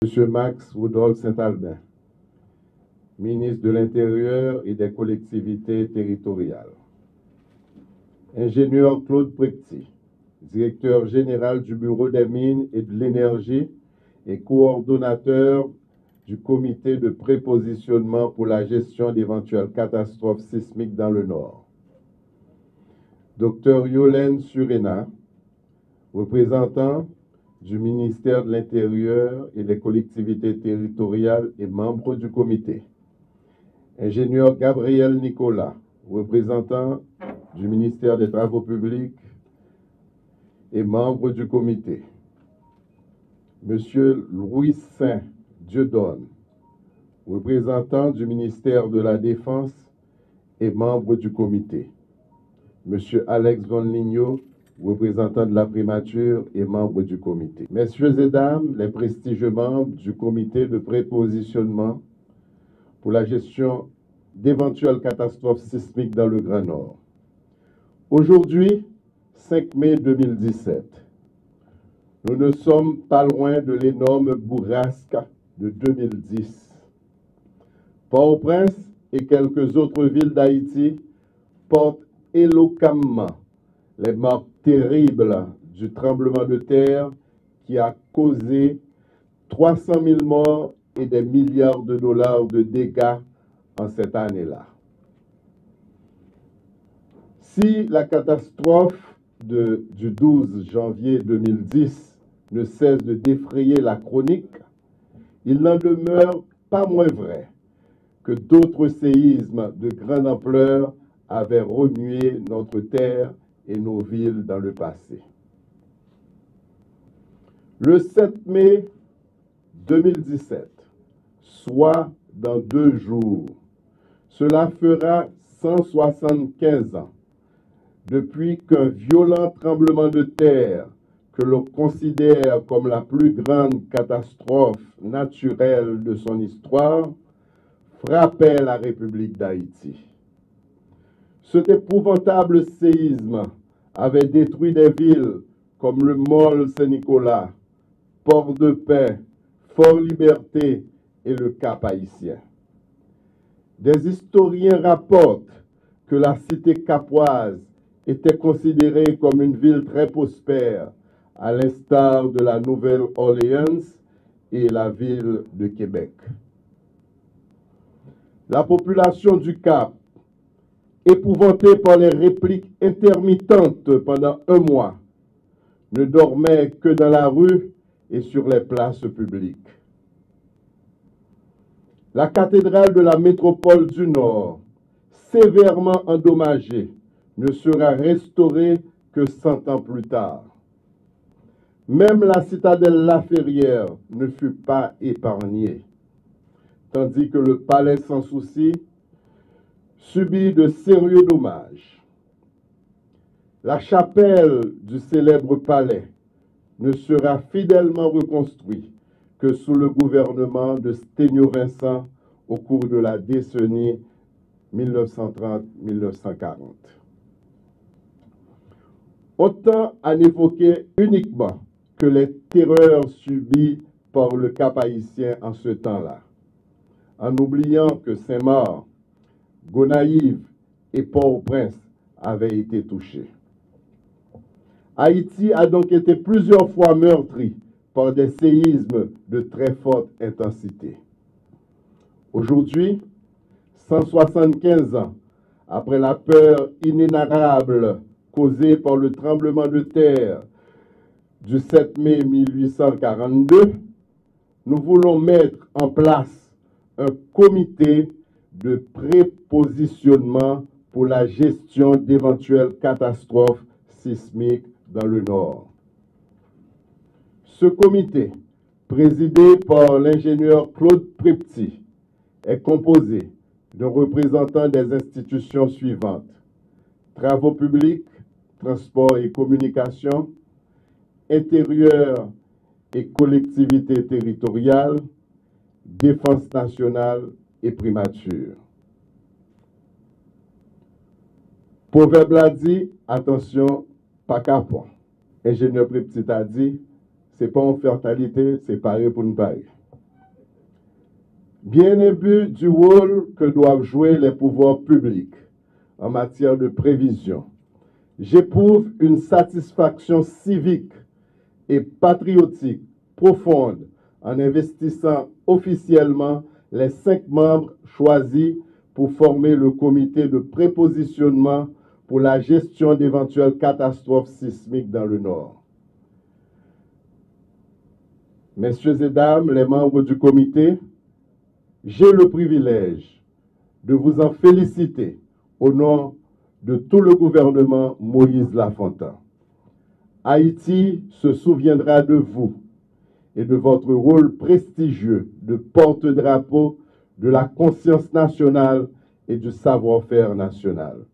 M. Max Rudolph Saint-Albin, ministre de l'Intérieur et des collectivités territoriales. Ingénieur Claude Prepti, directeur général du Bureau des mines et de l'énergie et coordonnateur du comité de prépositionnement pour la gestion d'éventuelles catastrophes sismiques dans le Nord. Dr Yolène Surena, représentant du ministère de l'Intérieur et des collectivités territoriales et membre du comité. Ingénieur Gabriel Nicolas, représentant du ministère des Travaux publics et membre du comité. Monsieur Louis Saint-Dieudonne, représentant du ministère de la Défense et membre du comité. Monsieur Alex Von Lignot, représentant de la primature et membre du comité. Messieurs et dames, les prestigieux membres du comité de prépositionnement pour la gestion d'éventuelles catastrophes sismiques dans le Grand Nord. Aujourd'hui, 5 mai 2017, nous ne sommes pas loin de l'énorme bourrasque de 2010. Port-au-Prince et quelques autres villes d'Haïti portent éloquemment les marques terribles du tremblement de terre qui a causé 300 000 morts et des milliards de dollars de dégâts en cette année-là. Si la catastrophe du 12 janvier 2010 ne cesse de défrayer la chronique, il n'en demeure pas moins vrai que d'autres séismes de grande ampleur avaient remué notre terre et nos villes dans le passé. Le 7 mai 2017, soit dans 2 jours, cela fera 175 ans depuis qu'un violent tremblement de terre que l'on considère comme la plus grande catastrophe naturelle de son histoire frappait la République d'Haïti. Cet épouvantable séisme avait détruit des villes comme le Mall Saint-Nicolas, Port-de-Paix, Fort-Liberté et le Cap-Haïtien. Des historiens rapportent que la cité capoise était considérée comme une ville très prospère, à l'instar de la Nouvelle-Orléans et la ville de Québec. La population du Cap, épouvantée par les répliques intermittentes pendant 1 mois, ne dormait que dans la rue et sur les places publiques. La cathédrale de la métropole du Nord, sévèrement endommagée, ne sera restaurée que 100 ans plus tard. Même la citadelle Laferrière ne fut pas épargnée, tandis que le palais Sans Souci subit de sérieux dommages. La chapelle du célèbre palais ne sera fidèlement reconstruite que sous le gouvernement de Sténio Vincent au cours de la décennie 1930-1940. On tend à n'évoquer uniquement que les terreurs subies par le Cap-Haïtien en ce temps-là, en oubliant que Saint-Marc, Gonaïves et Port-au-Prince avaient été touchés. Haïti a donc été plusieurs fois meurtri par des séismes de très forte intensité. Aujourd'hui, 175 ans après la peur inénarrable causée par le tremblement de terre du 7 mai 1842, nous voulons mettre en place un comité de prépositionnement pour la gestion d'éventuelles catastrophes sismiques dans le Nord. Ce comité, présidé par l'ingénieur Claude Prepti, est composé de représentants des institutions suivantes: Travaux publics, Transport et Communication, Intérieur et Collectivités territoriales, Défense nationale et Primature. Proverbe l'a dit, attention, pas capon. Ingénieur Prepti a dit, c'est pas en fatalité, c'est pareil pour nous pareil. Bien imbu du rôle que doivent jouer les pouvoirs publics en matière de prévision, j'éprouve une satisfaction civique et patriotique profonde en investissant officiellement les 5 membres choisis pour former le comité de prépositionnement pour la gestion d'éventuelles catastrophes sismiques dans le Nord. Messieurs et dames, les membres du comité, j'ai le privilège de vous en féliciter au nom de tout le gouvernement Moïse Lafontaine. Haïti se souviendra de vous et de votre rôle prestigieux de porte-drapeau de la conscience nationale et du savoir-faire national.